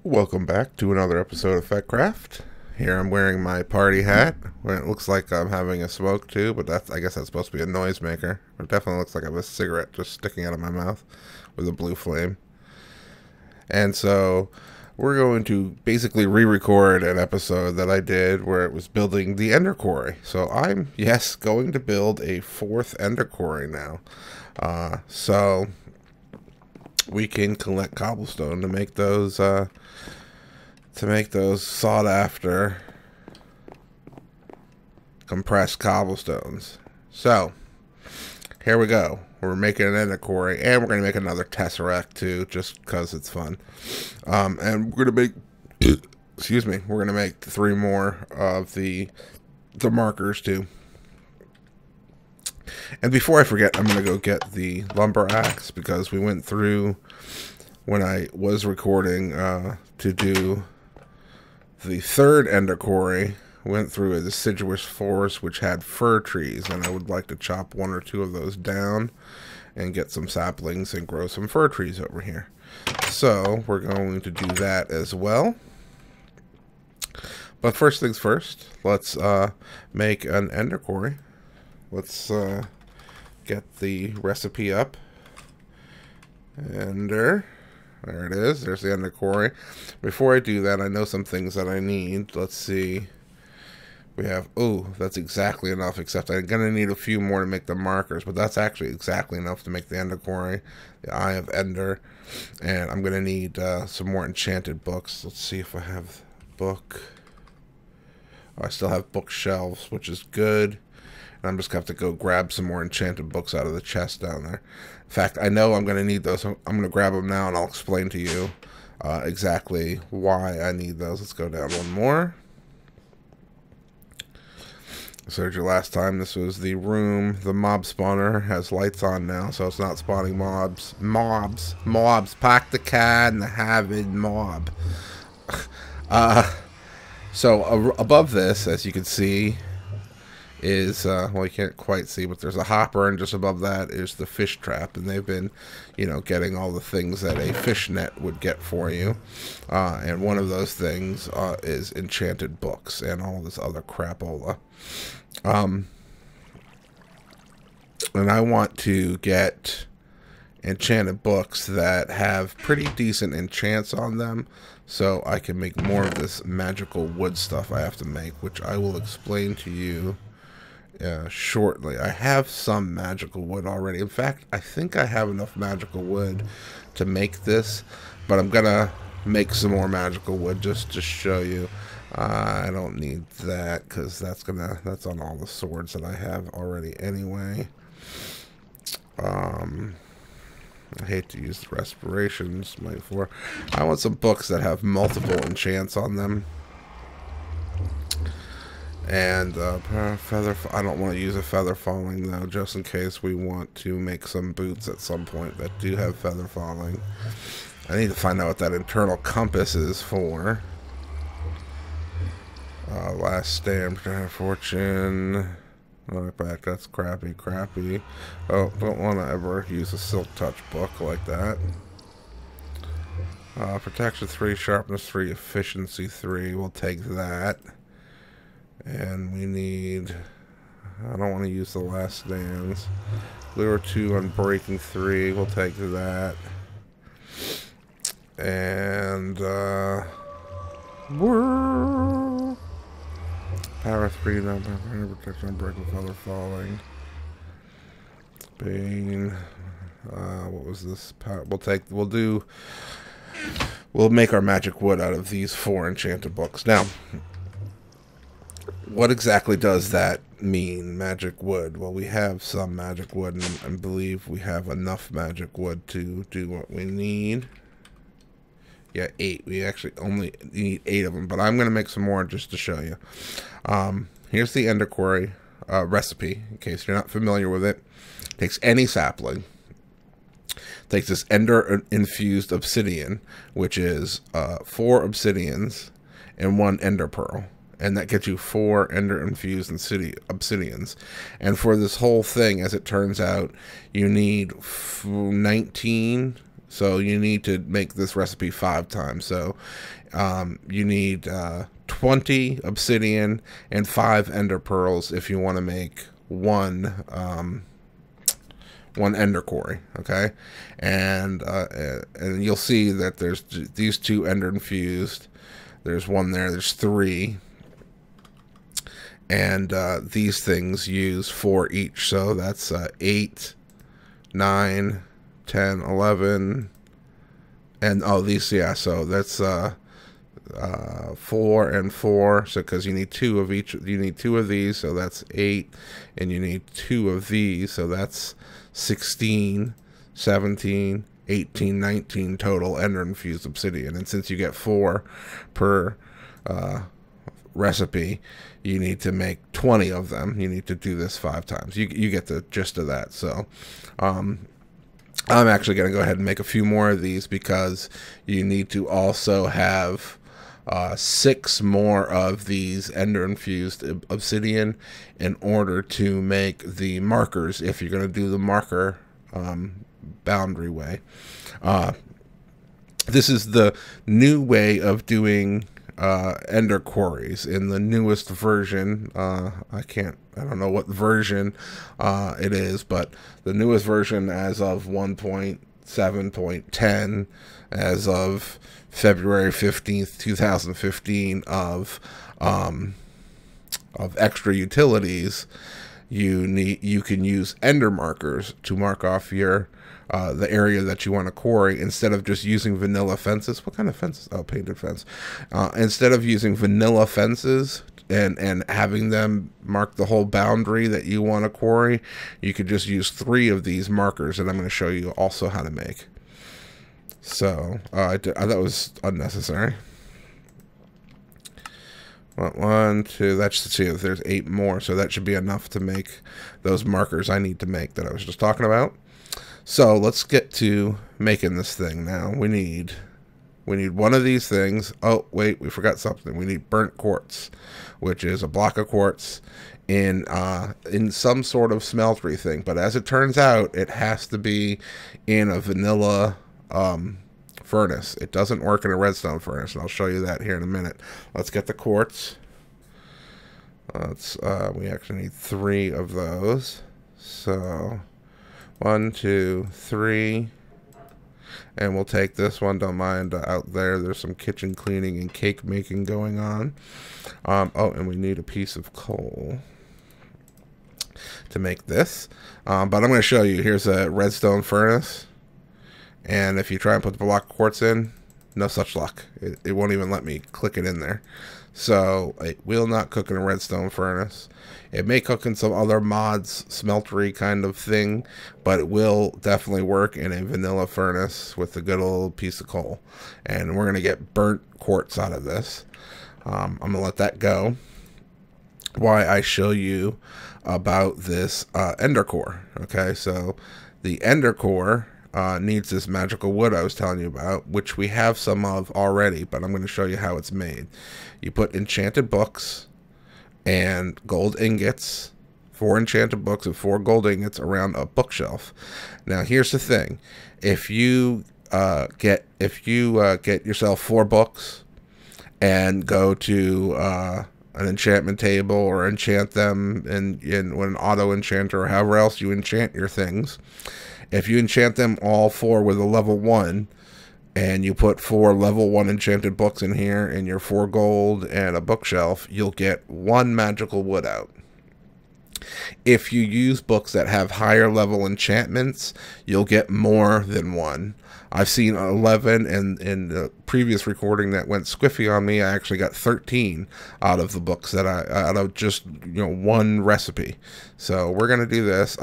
Welcome back to another episode of Fettcraft. Here I'm wearing my party hat. Well, it looks like I'm having a smoke too, but I guess that's supposed to be a noisemaker. It definitely looks like I have a cigarette just sticking out of my mouth with a blue flame. And so we're going to basically re-record an episode that I did where it was building the Ender Quarry. So I'm, yes, going to build a fourth Ender Quarry now. So we can collect cobblestone to make those sought after compressed cobblestones. So here we go. We're making an Ender Quarry, and we're going to make another Tesseract too, just because it's fun. And we're going to make, excuse me, we're going to make 3 more of the markers too. And before I forget, I'm going to go get the lumber axe, because we went through, when I was recording to do the third Ender Quarry, went through a deciduous forest which had fir trees, and I would like to chop 1 or 2 of those down and get some saplings and grow some fir trees over here. So we're going to do that as well. But first things first, let's make an Ender Quarry. Let's get the recipe up. Ender. There it is. There's the Ender Quarry. Before I do that, I know some things that I need. Let's see. We have, oh, that's exactly enough, except I'm going to need a few more to make the markers, but that's actually exactly enough to make the Ender Quarry, the Eye of Ender. And I'm going to need some more enchanted books. Let's see if I have book. Oh, I still have bookshelves, which is good. And I'm just going to have to go grab some more enchanted books out of the chest down there. In fact, I know I'm going to need those. So I'm going to grab them now, and I'll explain to you exactly why I need those. Let's go down 1 more. So there's your last time. This was the room. The mob spawner has lights on now, so it's not spawning mobs. Mobs. Pack the cat and the Havid mob. So above this, as you can see, is, well, you can't quite see, but there's a hopper, and just above that is the fish trap, and they've been, you know, getting all the things that a fish net would get for you, and one of those things is enchanted books and all this other crapola. And I want to get enchanted books that have pretty decent enchants on them, so I can make more of this magical wood stuff I have to make, which I will explain to you shortly. I have some magical wood already. In fact, I think I have enough magical wood to make this, but I'm gonna make some more magical wood just to show you. I don't need that, because that's on all the swords that I have already anyway. I hate to use the respirations. I want some books that have multiple enchants on them. And feather. I don't want to use a feather falling though, just in case we want to make some boots at some point that do have feather falling. I need to find out what that internal compass is for. Last stamp, fortune. Back, that's crappy. Oh, don't want to ever use a silk touch book like that. Protection 3, sharpness 3, efficiency 3. We'll take that. And we need, I don't want to use the last stands. Lure 2 on breaking 3. We'll take that. And power 3, not protection on breaking, feather falling. Bane. What was this? Power, we'll make our magic wood out of these 4 enchanted books. Now, what exactly does that mean, magic wood? Well, we have some magic wood, and I believe we have enough magic wood to do what we need. Yeah, 8. We actually only need 8 of them, but I'm going to make some more just to show you. Here's the Ender Quarry recipe, in case you're not familiar with it. Takes any sapling. Takes this Ender-infused obsidian, which is 4 obsidians and 1 Ender Pearl. And that gets you 4 Ender-infused obsidians. And for this whole thing, as it turns out, you need 19 So you need to make this recipe 5 times. So you need 20 obsidian and 5 ender pearls if you want to make one ender quarry. Okay, and you'll see that there's these 2 ender infused. There's 1 there. There's 3. And these things use 4 each, so that's 8, 9, 10, 11, and these, yeah, so that's 4 and 4, so because you need 2 of each, you need 2 of these, so that's 8, and you need 2 of these, so that's 16, 17, 18, 19 total ender infused obsidian. And since you get 4 per recipe, you need to make 20 of them. You need to do this 5 times. You get the gist of that. So I'm actually going to go ahead and make a few more of these, because you need to also have 6 more of these ender infused obsidian in order to make the markers, if you're going to do the marker boundary way. This is the new way of doing ender quarries in the newest version. I don't know what version it is, but the newest version as of 1.7.10, as of February 15th, 2015, of extra utilities. You can use ender markers to mark off your the area that you want to quarry, instead of just using vanilla fences. What kind of fences? Oh, painted fence. Instead of using vanilla fences and having them mark the whole boundary that you want to quarry, you could just use 3 of these markers, and I'm going to show you also how to make. So I thought it was unnecessary. 1, 2, that's, see, there's 8 more, so that should be enough to make those markers I need to make that I was just talking about. So let's get to making this thing now. We need 1 of these things. Oh, wait, we forgot something. We need burnt quartz, which is a block of quartz in some sort of smeltery thing. But as it turns out, it has to be in a vanilla furnace. It doesn't work in a redstone furnace, and I'll show you that here in a minute. Let's get the quartz. We actually need 3 of those. So 1, 2, 3, and we'll take this one. Don't mind out there. There's some kitchen cleaning and cake making going on. Oh, and we need a piece of coal to make this. But I'm going to show you. Here's a redstone furnace, and if you try and put the block of quartz in, no such luck. It won't even let me click it in there. So it will not cook in a redstone furnace. It may cook in some other mods, smeltery kind of thing, but it will definitely work in a vanilla furnace with a good old piece of coal. And we're going to get burnt quartz out of this. I'm going to let that go while I show you about this ender core. Okay, so the ender core needs this magical wood I was telling you about, which we have some of already, but I'm going to show you how it's made. You put enchanted books and gold ingots, 4 enchanted books and 4 gold ingots around a bookshelf. Now here's the thing: if you get yourself 4 books and go to an enchantment table, or enchant them in an auto enchanter, or however else you enchant your things, if you enchant them all 4 with a level 1, and you put 4 level 1 enchanted books in here, and your 4 gold and a bookshelf, you'll get 1 magical wood out. If you use books that have higher level enchantments, you'll get more than 1. I've seen 11, and in the previous recording that went squiffy on me, I actually got 13 out of the books that out of just 1 recipe. So we're gonna do this.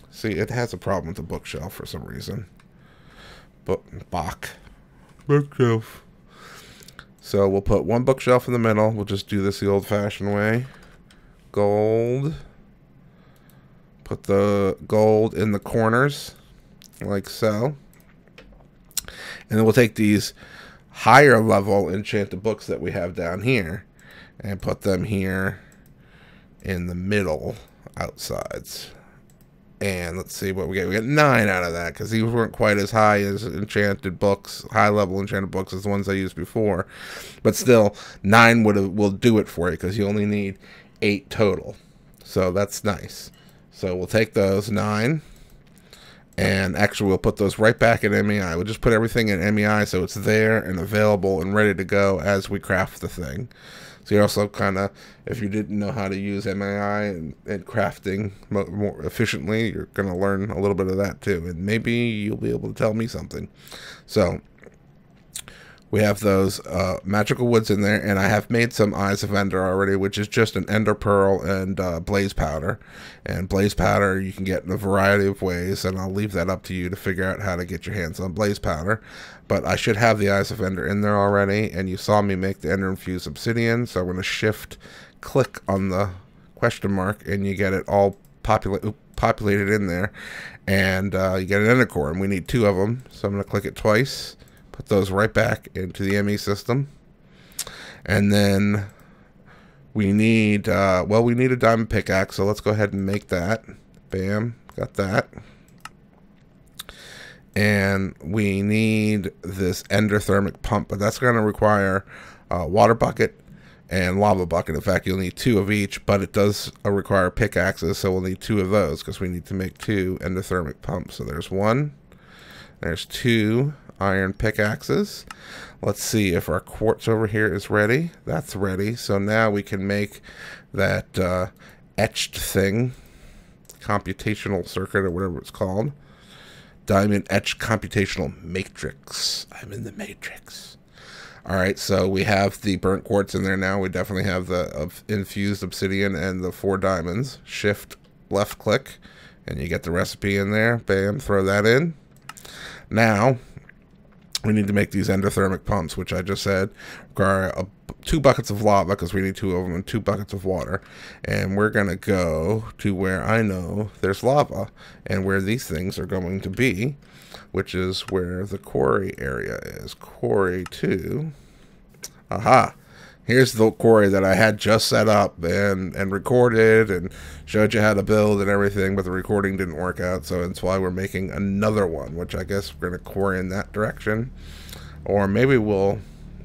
See, it has a problem with the bookshelf for some reason. Bookshelf. So we'll put 1 bookshelf in the middle. We'll just do this the old-fashioned way. Gold. Put the gold in the corners, like so. And then we'll take these higher level enchanted books that we have down here and put them here in the middle outsides. And let's see what we get. We get 9 out of that because these weren't quite as high as enchanted books, high level enchanted books as the ones I used before. But still, 9 will do it for you because you only need 8 total. So that's nice. So we'll take those 9. And actually, we'll put those right back in MEI. We'll just put everything in MEI so it's there and available and ready to go as we craft the thing. So you also kind of, if you didn't know how to use MEI and crafting more efficiently, you're going to learn a little bit of that too. And maybe you'll be able to tell me something. So we have those magical woods in there, and I have made some Eyes of Ender already, which is just an Ender Pearl and blaze powder. And blaze powder you can get in a variety of ways, and I'll leave that up to you to figure out how to get your hands on blaze powder. But I should have the Eyes of Ender in there already, and you saw me make the Ender Infused Obsidian, so I'm going to shift-click on the question mark, and you get it all populated in there, and you get an Ender Core, and we need 2 of them, so I'm going to click it twice. Put those right back into the ME system. And then we need, we need a diamond pickaxe, so let's go ahead and make that. Bam, got that. And we need this Endothermic Pump, but that's going to require a water bucket and lava bucket. In fact, you'll need 2 of each, but it does require pickaxes, so we'll need 2 of those because we need to make 2 Endothermic Pumps. So there's 1, there's 2 iron pickaxes. Let's see if our quartz over here is ready. That's ready. So now we can make that etched thing, computational circuit or whatever it's called. Diamond etched computational matrix. I'm in the matrix. All right, so we have the burnt quartz in there now. We definitely have the infused obsidian and the 4 diamonds. Shift left click and you get the recipe in there. Bam, throw that in. Now we need to make these endothermic pumps, which I just said require 2 buckets of lava because we need 2 of them and 2 buckets of water. And we're going to go to where I know there's lava and where these things are going to be, which is where the quarry area is. Quarry 2. Aha. Here's the quarry that I had just set up and recorded and showed you how to build and everything, but the recording didn't work out, so that's why we're making another one, which I guess we're going to quarry in that direction. Or maybe we'll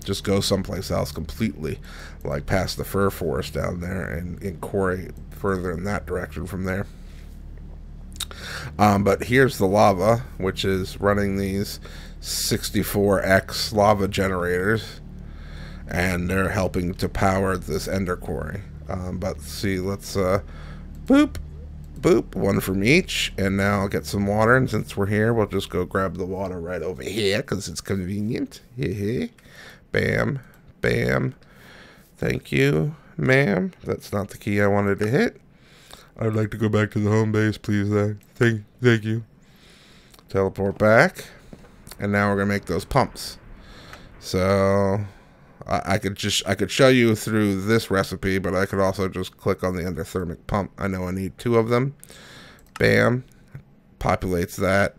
just go someplace else completely, like past the fir forest down there and quarry further in that direction from there. But here's the lava, which is running these 64x lava generators. And they're helping to power this Ender Quarry. But see, let's boop, 1 from each. And now I'll get some water. And since we're here, we'll just go grab the water right over here because it's convenient. Bam, bam. Thank you, ma'am. That's not the key I wanted to hit. I'd like to go back to the home base, please. Thank you. Teleport back. And now we're going to make those pumps. So I could show you through this recipe, but I could also just click on the endothermic pump. I know I need 2 of them. Bam, populates that.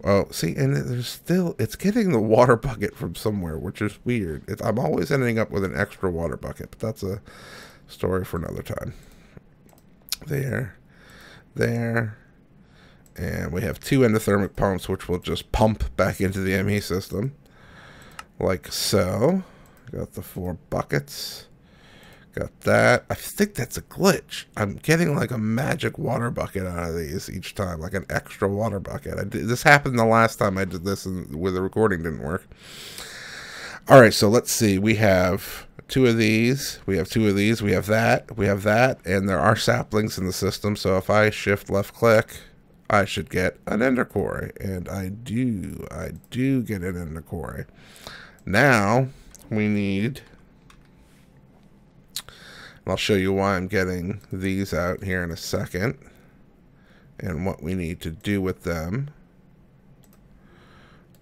Oh, see, and there's still, it's getting the water bucket from somewhere, which is weird. I'm always ending up with an extra water bucket, but that's a story for another time. There, and we have 2 endothermic pumps, which will just pump back into the ME system, like so. Got the 4 buckets. Got that. I think that's a glitch. I'm getting like a magic water bucket out of these each time, like an extra water bucket. This happened the last time I did this where the recording didn't work. All right, so let's see. We have 2 of these. We have 2 of these. We have that. We have that. And there are saplings in the system. So if I shift left click, I should get an Ender Quarry. And I do get an Ender Quarry. Now we need, and I'll show you why I'm getting these out here in a second and what we need to do with them.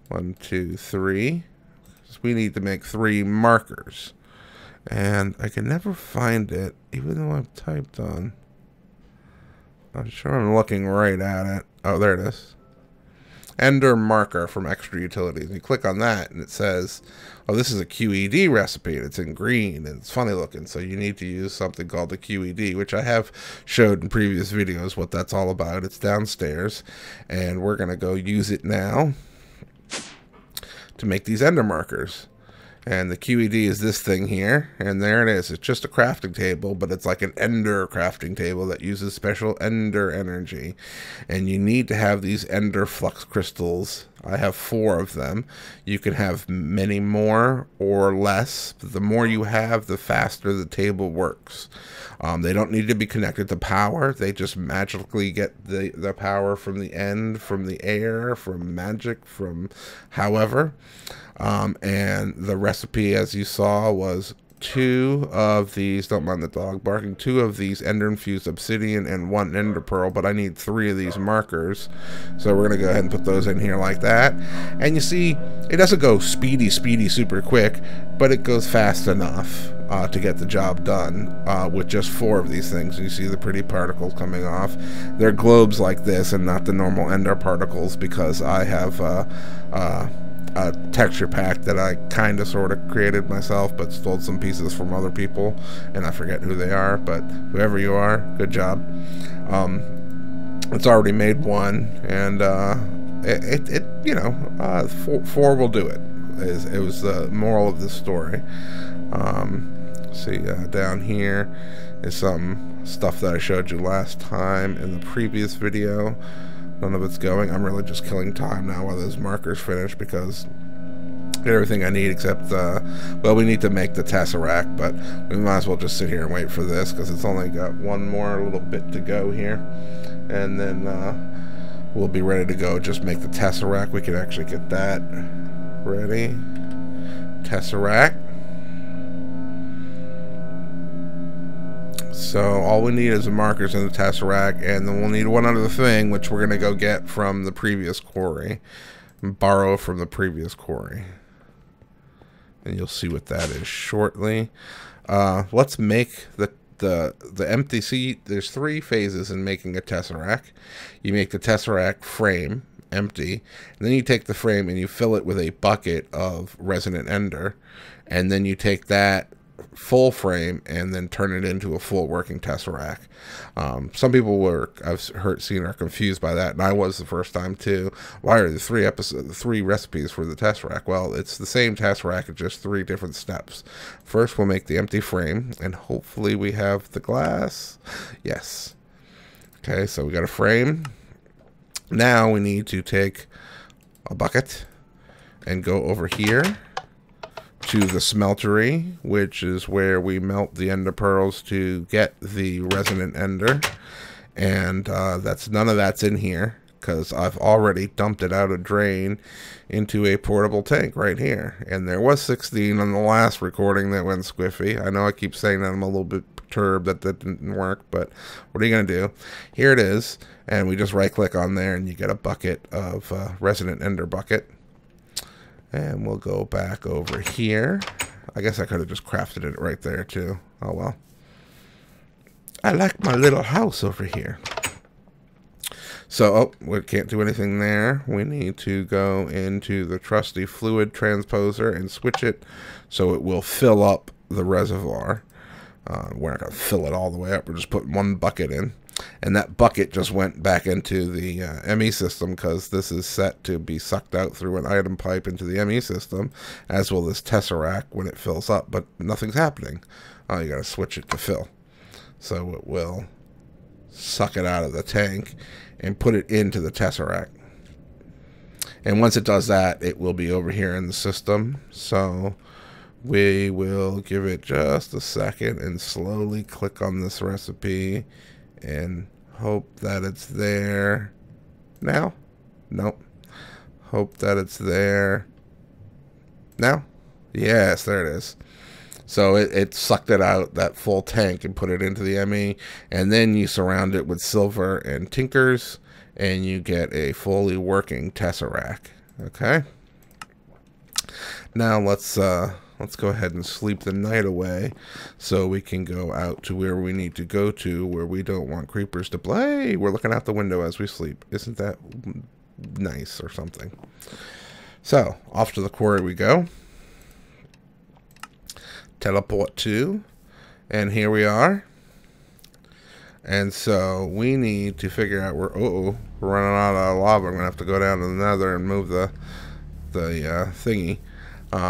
1, 2, 3. So we need to make 3 markers. And I can never find it, even though I've typed on. I'm sure I'm looking right at it. Oh, there it is. Ender marker from extra utilities. And you click on that and it says, oh, this is a QED recipe and it's in green and it's funny looking. So you need to use something called the QED, which I have showed in previous videos what that's all about. It's downstairs and we're going to go use it now to make these ender markers. And the QED is this thing here, and there it is. It's just a crafting table, but it's like an ender crafting table that uses special ender energy. And you need to have these ender flux crystals. I have 4 of them. You can have many more or less. The more you have, the faster the table works. They don't need to be connected to power. They just magically get the power from the end, from the air, from magic, from however. And the recipe, as you saw, was 2 of these, don't mind the dog barking, 2 of these ender infused obsidian and 1 ender pearl, but I need 3 of these markers. So we're going to go ahead and put those in here like that. And you see, it doesn't go speedy, super quick, but it goes fast enough to get the job done with just 4 of these things. And you see the pretty particles coming off. They're globes like this and not the normal ender particles because I have a texture pack that I kind of sort of created myself, but stole some pieces from other people, and I forget who they are, but whoever you are, good job. It's already made one, and you know, 4 will do it. It was the moral of this story. See, down here is some stuff that I showed you last time in the previous video. None of it's going. I'm really just killing time now while those markers finish because I get everything I need except, well, we need to make the tesseract, but we might as well just sit here and wait for this because it's only got one more little bit to go here. And then we'll be ready to go. Just make the tesseract. We can actually get that ready. Tesseract. So all we need is the markers in the tesseract, and then we'll need one other thing, which we're going to go get from the previous quarry, borrow from the previous quarry, and you'll see what that is shortly. Let's make the empty. See, there's 3 phases in making a tesseract. You make the tesseract frame empty, and then you take the frame and you fill it with a bucket of resonant ender, and then you take that full frame and then turn it into a full working tesseract. Some people seen are confused by that, and I was the first time too. Why are the 3 recipes for the tesseract? Well, it's the same tesseract, it's just 3 different steps. First, we'll make the empty frame, and hopefully we have the glass. Yes. Okay, so we got a frame. Now we need to take a bucket and go over here to the smeltery, which is where we melt the ender pearls to get the resonant ender, and none of that's in here because I've already dumped it out a drain into a portable tank right here, and there was 16 on the last recording that went squiffy. I know I keep saying that I'm a little bit perturbed that didn't work, but what are you gonna do? Here it is, and we just right click on there and you get a bucket of resonant ender bucket. And we'll go back over here. I guess I could have just crafted it right there too. Oh well. I like my little house over here. So, oh, we can't do anything there. We need to go into the trusty fluid transposer and switch it so it will fill up the reservoir. We're not going to fill it all the way up. We're just putting 1 bucket in. And that bucket just went back into the ME system because this is set to be sucked out through an item pipe into the ME system, as will this tesseract when it fills up, but nothing's happening. Oh, you got to switch it to fill. So it will suck it out of the tank and put it into the tesseract. And once it does that, it will be over here in the system. So we will give it just a second and slowly click on this recipe and hope that it's there now. Nope. Hope that it's there now. Yes, there it is. So it sucked it out, that full tank, and put it into the ME, and then you surround it with silver and tinkers, and you get a fully working tesseract. Okay. Now let's go ahead and sleep the night away so we can go out to where we need to go to, where we don't want creepers to play. We're looking out the window as we sleep. Isn't that nice or something. So, off to the quarry we go. Teleport to, and here we are. And so we need to figure out where. We're running out of lava. I'm gonna have to go down to the Nether and move the thingy.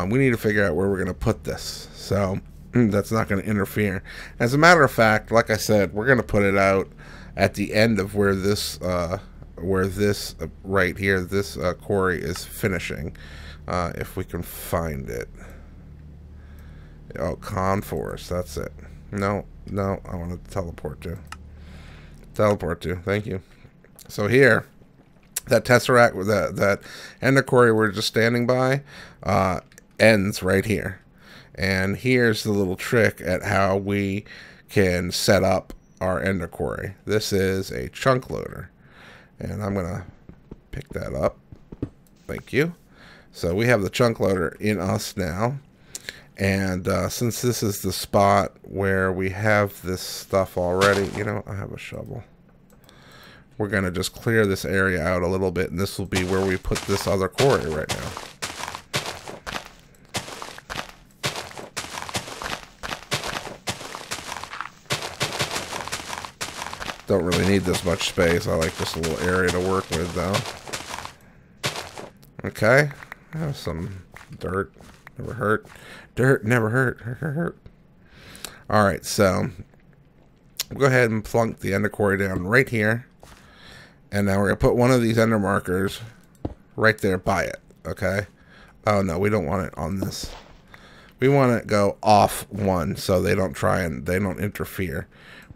We need to figure out where we're gonna put this. So that's not gonna interfere. As a matter of fact, like I said, we're gonna put it out at the end of where this right here, this quarry is finishing. If we can find it. Oh, Con Forest. That's it. No, I want to teleport to. Thank you. So here, that tesseract, that Ender Quarry we're just standing by, ends right here. And here's the little trick at how we can set up our Ender Quarry. This is a chunk loader, and I'm gonna pick that up. Thank you. So we have the chunk loader in us now. And since this is the spot where we have this stuff already, you know, I have a shovel. We're going to just clear this area out a little bit, and this will be where we put this other quarry right now. Don't really need this much space. I like just a little area to work with, though. Okay. I have some dirt. Never hurt. Dirt never hurt. Alright, so we'll go ahead and plunk the Ender Quarry down right here. And now we're going to put one of these Ender markers right there by it. Okay? Oh, no, we don't want it on this. We want it to go off one so they don't interfere.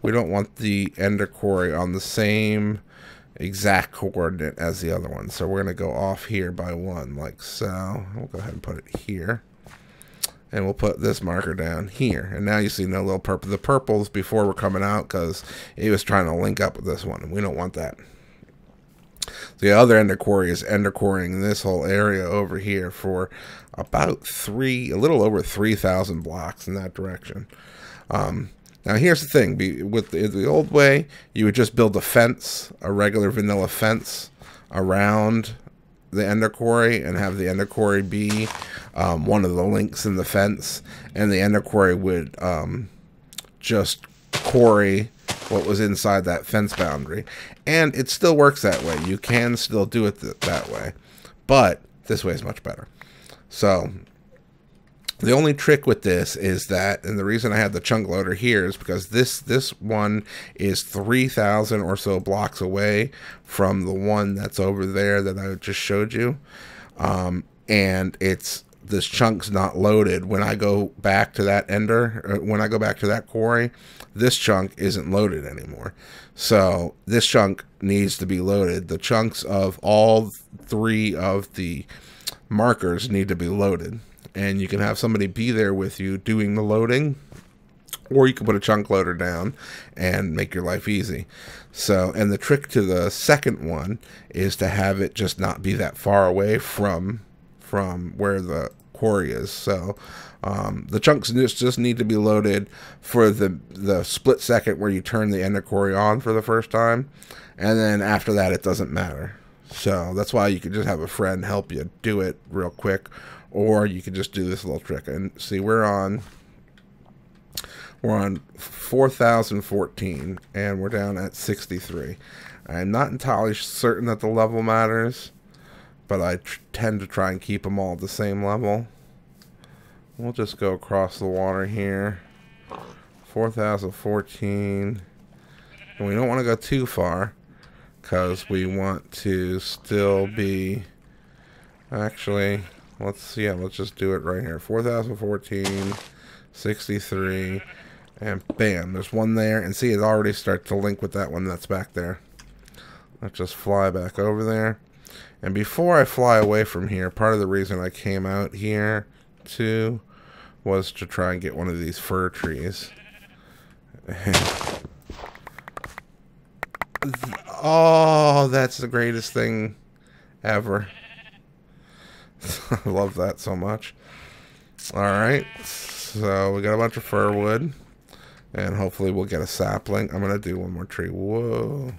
We don't want the Ender Quarry on the same exact coordinate as the other one. So we're going to go off here by one, like so. We'll go ahead and put it here. And we'll put this marker down here. And now you see no little purple. The purples before were coming out because it was trying to link up with this one. And we don't want that. The other Ender Quarry is Ender Quarrying this whole area over here for about a little over 3,000 blocks in that direction. Now here's the thing. With the old way, you would just build a fence, a regular vanilla fence around the Ender Quarry and have the Ender Quarry be one of the links in the fence, and the Ender Quarry would just quarry what was inside that fence boundary. And it still works that way. You can still do it that way, but this way is much better. So the only trick with this is that, and the reason I had the chunk loader here is because this one is 3,000 or so blocks away from the one that's over there that I just showed you. And this chunk's not loaded. When I go back to that when I go back to that quarry, this chunk isn't loaded anymore. So this chunk needs to be loaded. The chunks of all three of the markers need to be loaded. And you can have somebody be there with you doing the loading, or you can put a chunk loader down and make your life easy. So, and the trick to the second one is to have it just not be that far away from where the quarry is. So the chunks just need to be loaded for the split second where you turn the Ender Quarry on for the first time, and then after that it doesn't matter. So that's why you could just have a friend help you do it real quick, or you could just do this little trick. And see, we're on 4,014 and we're down at 63. I'm not entirely certain that the level matters, but I tend to try and keep them all at the same level. We'll just go across the water here. 4,014. And we don't want to go too far because we want to still be... Actually, let's just do it right here. 4,014, 63, and bam, there's one there. And see, it already starts to link with that one that's back there. Let's just fly back over there. And before I fly away from here, part of the reason I came out here too was to try and get one of these fir trees. Oh, that's the greatest thing ever. I love that so much. Alright, so we got a bunch of fir wood, and hopefully we'll get a sapling. I'm going to do one more tree. Whoa.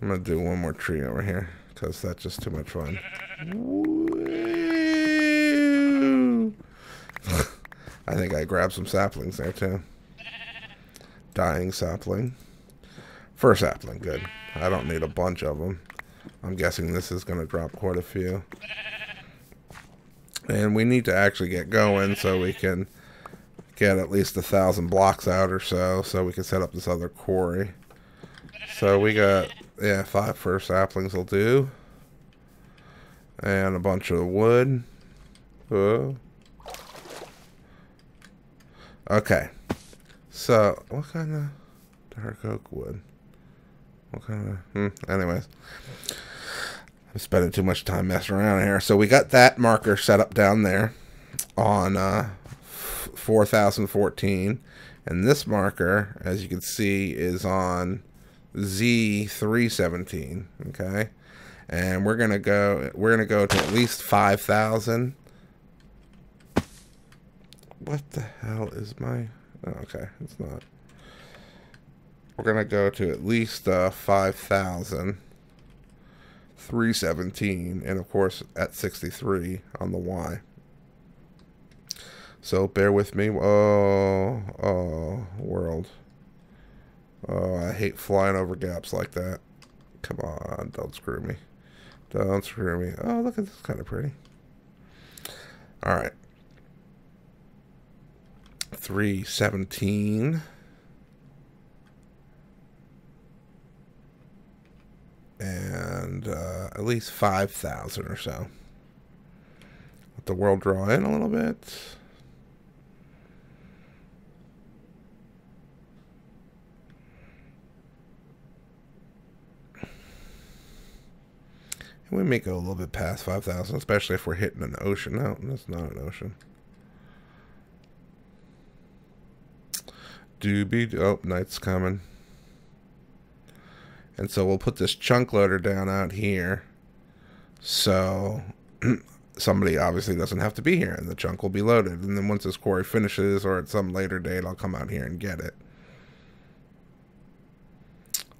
I'm going to do one more tree over here because that's just too much fun. I think I grabbed some saplings there too. Dying sapling. First sapling, good. I don't need a bunch of them. I'm guessing this is going to drop quite a few. And we need to actually get going so we can get at least 1,000 blocks out or so we can set up this other quarry. So we got, yeah, 5 first saplings will do. And a bunch of wood. Okay. So, what kind of dark oak wood? What kind of... anyways. I'm spending too much time messing around here. So we got that marker set up down there on 4014. And this marker, as you can see, is on Z317. Okay. And we're gonna go to at least 5,000. What the hell is my... Oh, okay, it's not. We're gonna go to at least 5,000. 317, and of course at 63 on the Y. So bear with me. Oh, world. Oh, I hate flying over gaps like that. Come on, don't screw me. Don't screw me. Oh, look at this, kind of pretty. All right. 317. And at least 5,000 or so. Let the world draw in a little bit. And we may go a little bit past 5,000, especially if we're hitting an ocean. No, that's not an ocean. Oh, night's coming. And so we'll put this chunk loader down out here. So somebody obviously doesn't have to be here, and the chunk will be loaded. And then once this quarry finishes, or at some later date, I'll come out here and get it.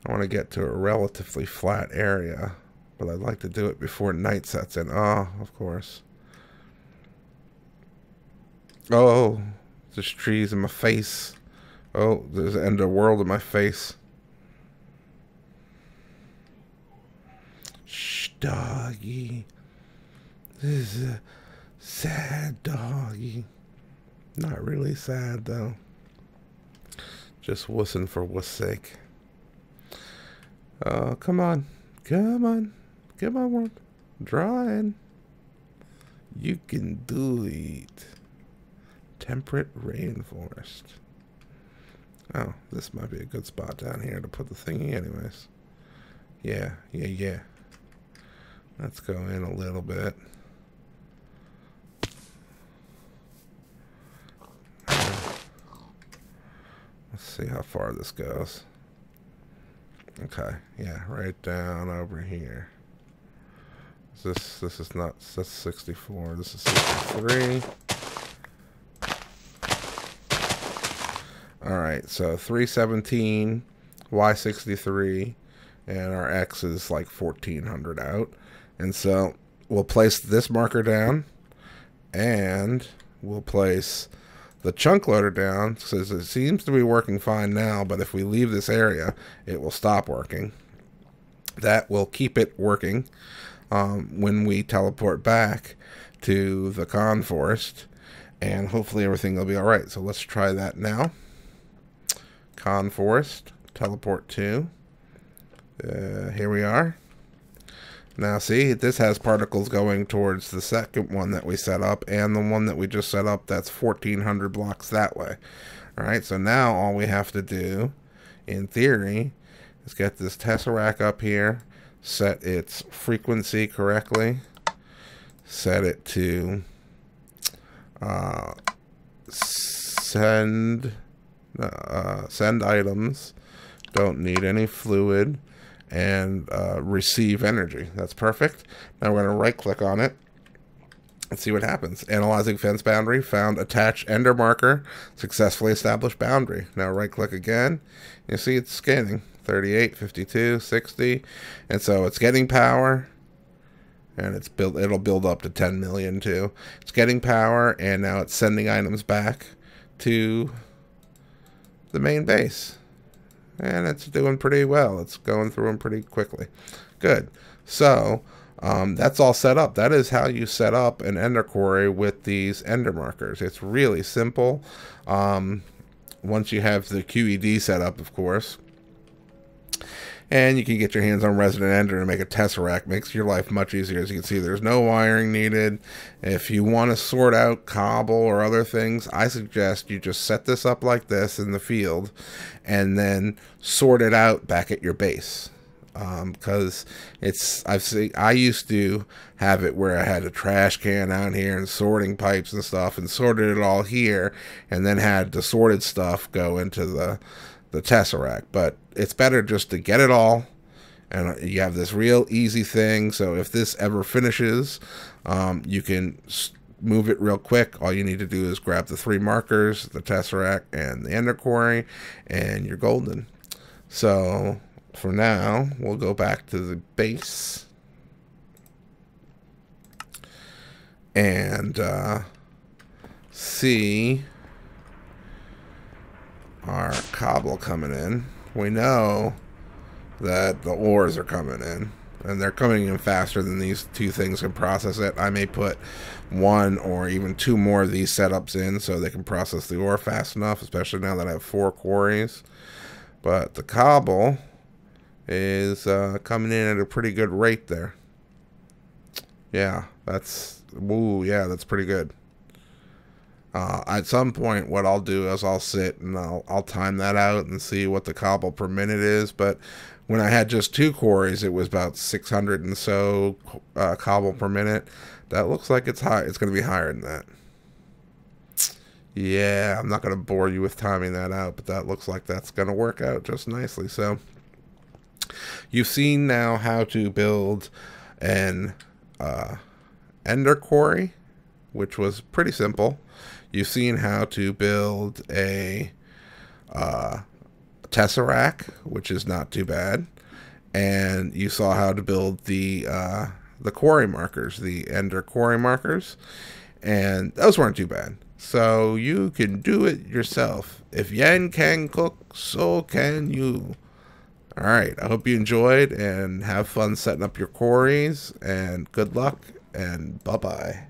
I want to get to a relatively flat area, but I'd like to do it before night sets in. Oh, of course. Oh, there's trees in my face. Oh, there's an Ender world in my face. Shh, doggy. This is a sad doggy. Not really sad, though. Just wussing for wuss sake. Oh, come on. Come on. Come on, world. Draw in. You can do it. Temperate rainforest. Oh, this might be a good spot down here to put the thingy anyways. Yeah. Let's go in a little bit. Let's see how far this goes. Okay, yeah, right down over here. This is not, that's 64, this is 63. Alright, so 317, Y63, and our X is like 1400 out. And so we'll place this marker down, and we'll place the chunk loader down, because it seems to be working fine now, but if we leave this area, it will stop working. That will keep it working when we teleport back to the con forest, and hopefully everything will be alright. So let's try that now. Con forest, teleport to. Here we are. Now see, this has particles going towards the second one that we set up, and the one that we just set up that's 1400 blocks that way. Alright, so now all we have to do, in theory, is get this tesseract up here, set its frequency correctly, set it to send items, don't need any fluid, and receive energy. That's perfect. Now we're going to right click on it and see what happens. Analyzing fence boundary, found attached ender marker, successfully established boundary. Now right click again. You see it's scanning. 38, 52, 60. And so it's getting power. And it'll build up to 10 million too. It's getting power, and now it's sending items back to the main base. And it's doing pretty well. It's going through them pretty quickly. Good. So that's all set up. That is how you set up an Ender Quarry with these Ender markers. It's really simple. Once you have the QED set up, of course. And you can get your hands on Resident Ender and make a Tesseract. Makes your life much easier. As you can see, there's no wiring needed. If you want to sort out cobble or other things, I suggest you just set this up like this in the field and then sort it out back at your base. Because I used to have it where I had a trash can out here and sorting pipes and stuff, and sorted it all here, and then had the sorted stuff go into the Tesseract. But it's better just to get it all, and you have this real easy thing. So if this ever finishes, you can move it real quick. All you need to do is grab the 3 markers, the Tesseract and the Ender Quarry, and you're golden. So for now, we'll go back to the base and see our cobble coming in. We know that the ores are coming in, and they're coming in faster than these 2 things can process it. I may put 1 or even 2 more of these setups in so they can process the ore fast enough, especially now that I have 4 quarries. But the cobble is coming in at a pretty good rate there. Yeah, that's pretty good. At some point, what I'll do is I'll sit and I'll time that out and see what the cobble per minute is. But when I had just 2 quarries, it was about 600 and so cobble per minute. That looks like it's high. It's going to be higher than that. Yeah, I'm not going to bore you with timing that out, but that looks like that's going to work out just nicely. So you've seen now how to build an Ender Quarry, which was pretty simple. You've seen how to build a Tesseract, which is not too bad. And you saw how to build the quarry markers, the Ender Quarry markers. And those weren't too bad. So you can do it yourself. If Yen can cook, so can you. Alright, I hope you enjoyed and have fun setting up your quarries. And good luck, and bye-bye.